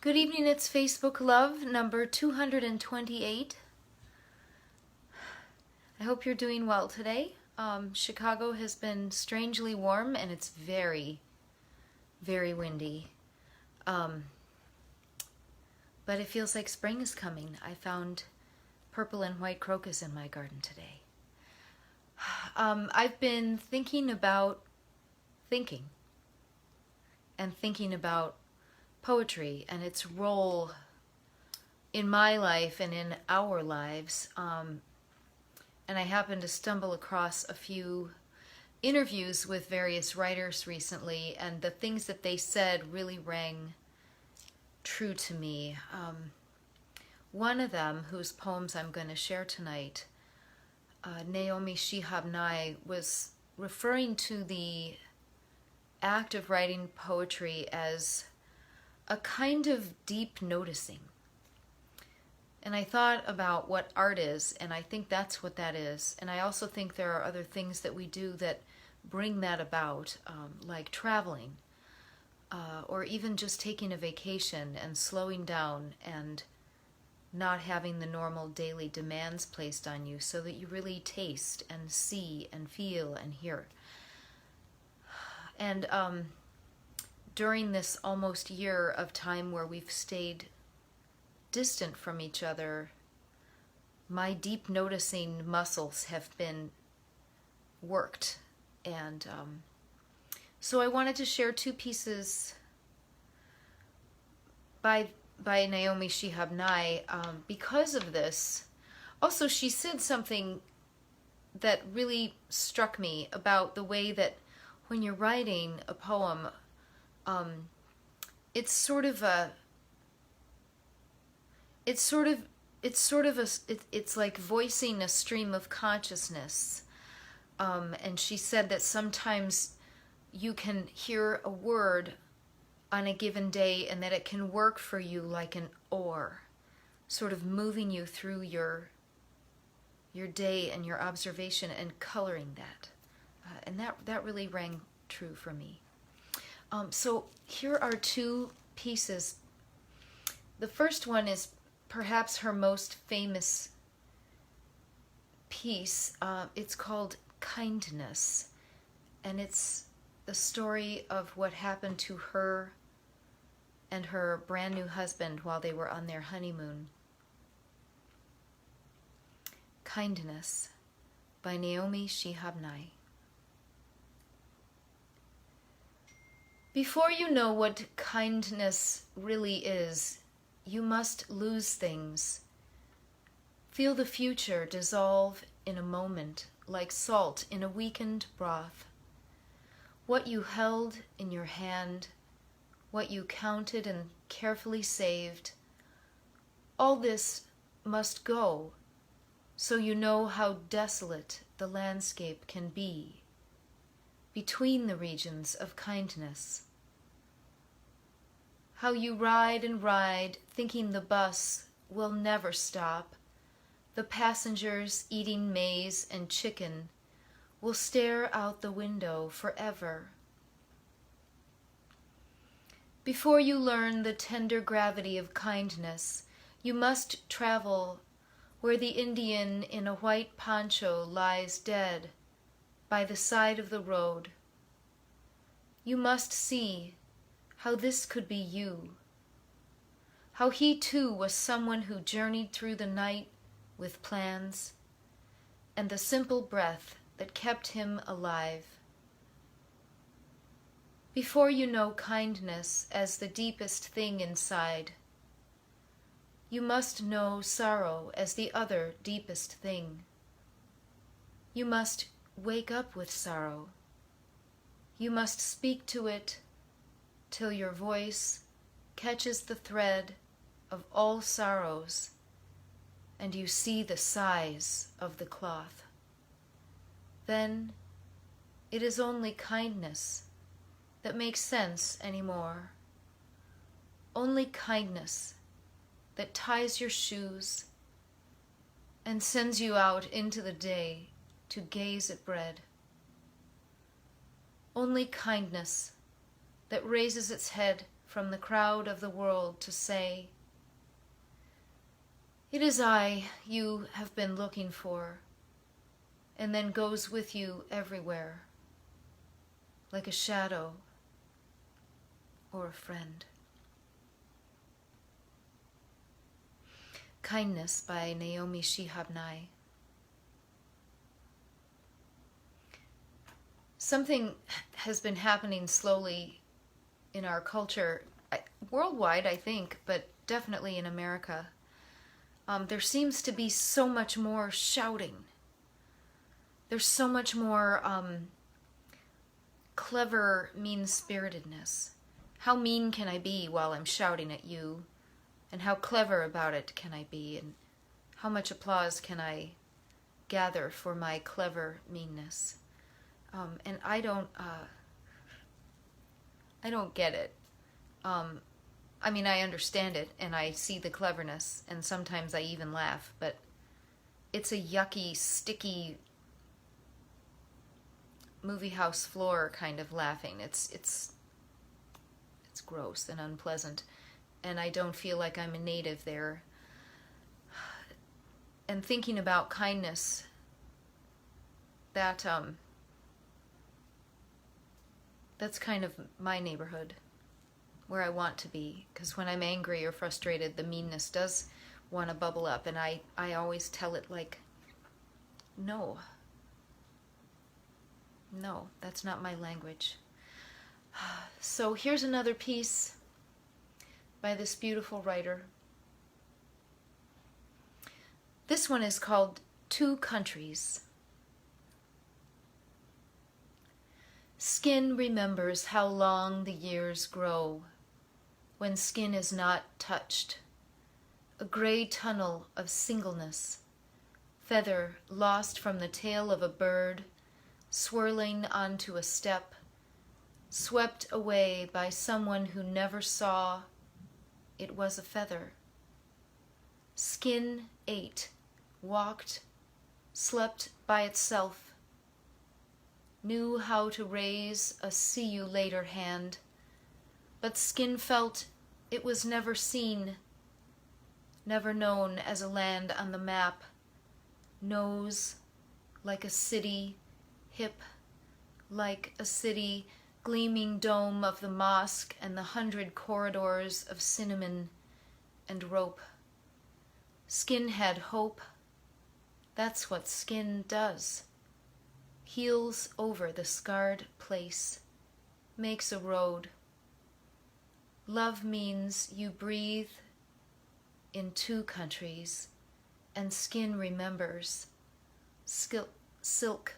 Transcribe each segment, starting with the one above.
Good evening, it's Facebook Love number 228. I hope you're doing well today. Chicago has been strangely warm and it's very, very windy. But it feels like spring is coming. I found purple and white crocus in my garden today. I've been thinking about thinking about poetry and its role in my life and in our lives. And I happened to stumble across a few interviews with various writers recently, and the things that they said really rang true to me. One of them, whose poems I'm going to share tonight, Naomi Shihab was referring to the act of writing poetry as a kind of deep noticing. And I thought about what art is, and I think that's what that is. And I also think there are other things that we do that bring that about, like traveling, or even just taking a vacation and slowing down and not having the normal daily demands placed on you, so that you really taste and see and feel and hear. And during this almost year of time where we've stayed distant from each other, my deep noticing muscles have been worked. And so I wanted to share two pieces by Naomi Shihab because of this. Also, she said something that really struck me about the way that when you're writing a poem, it's like voicing a stream of consciousness. And she said that sometimes you can hear a word on a given day and that it can work for you like an oar, sort of moving you through your day and your observation and coloring that. And that really rang true for me. So here are two pieces. The first one is perhaps her most famous piece. It's called Kindness, and it's the story of what happened to her and her brand new husband while they were on their honeymoon. Kindness by Naomi Shihab. Before you know what kindness really is, you must lose things. Feel the future dissolve in a moment, like salt in a weakened broth. What you held in your hand, what you counted and carefully saved, all this must go, so you know how desolate the landscape can be between the regions of kindness. How you ride and ride, thinking the bus will never stop. The passengers eating maize and chicken will stare out the window forever. Before you learn the tender gravity of kindness, you must travel where the Indian in a white poncho lies dead by the side of the road. You must see how this could be you, how he too was someone who journeyed through the night with plans and the simple breath that kept him alive. Before you know kindness as the deepest thing inside, you must know sorrow as the other deepest thing. You must wake up with sorrow. You must speak to it till your voice catches the thread of all sorrows and you see the size of the cloth. Then it is only kindness that makes sense anymore. Only kindness that ties your shoes and sends you out into the day to gaze at bread. Only kindness that raises its head from the crowd of the world to say, "It is I you have been looking for," and then goes with you everywhere, like a shadow or a friend. Kindness by Naomi Shihab. Something has been happening slowly in our culture, worldwide I think, but definitely in America. There seems to be so much more shouting. There's so much more clever mean-spiritedness. How mean can I be while I'm shouting at you? And how clever about it can I be? And how much applause can I gather for my clever meanness? And I don't get it. I mean, I understand it, and I see the cleverness, and sometimes I even laugh, but it's a yucky, sticky, movie house floor kind of laughing. It's gross and unpleasant, and I don't feel like I'm a native there. And thinking about kindness, that's kind of my neighborhood, where I want to be, because when I'm angry or frustrated, the meanness does want to bubble up, and I always tell it like, no, that's not my language. So here's another piece by this beautiful writer. This one is called Two Countries. Skin remembers how long the years grow when skin is not touched. A gray tunnel of singleness, feather lost from the tail of a bird, swirling onto a step, swept away by someone who never saw it was a feather. Skin ate, walked, slept by itself, knew how to raise a see-you-later hand, but skin felt it was never seen, never known as a land on the map, nose like a city, hip like a city, gleaming dome of the mosque and the 100 corridors of cinnamon and rope. Skin had hope. That's what skin does. Heals over the scarred place, makes a road. Love means you breathe in two countries, and skin remembers. Silk,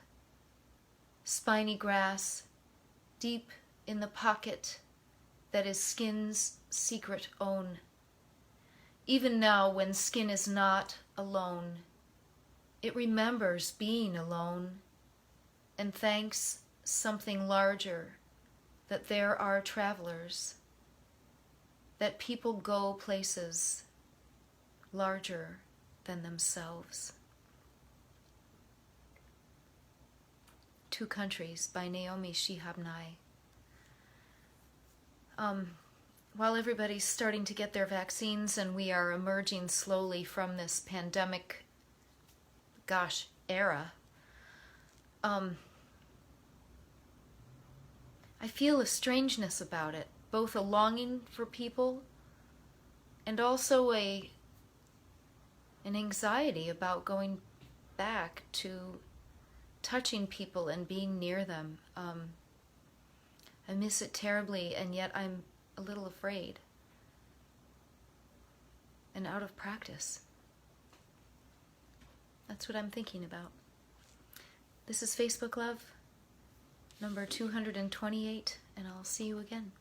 spiny grass, deep in the pocket that is skin's secret own. Even now, when skin is not alone, it remembers being alone and thanks something larger that there are travelers, that people go places larger than themselves. Two Countries by Naomi Shihab. While everybody's starting to get their vaccines and we are emerging slowly from this pandemic, era, I feel a strangeness about it, both a longing for people and also an anxiety about going back to touching people and being near them. I miss it terribly, and yet I'm a little afraid and out of practice. That's what I'm thinking about. This is Facebook Love, number 228, and I'll see you again.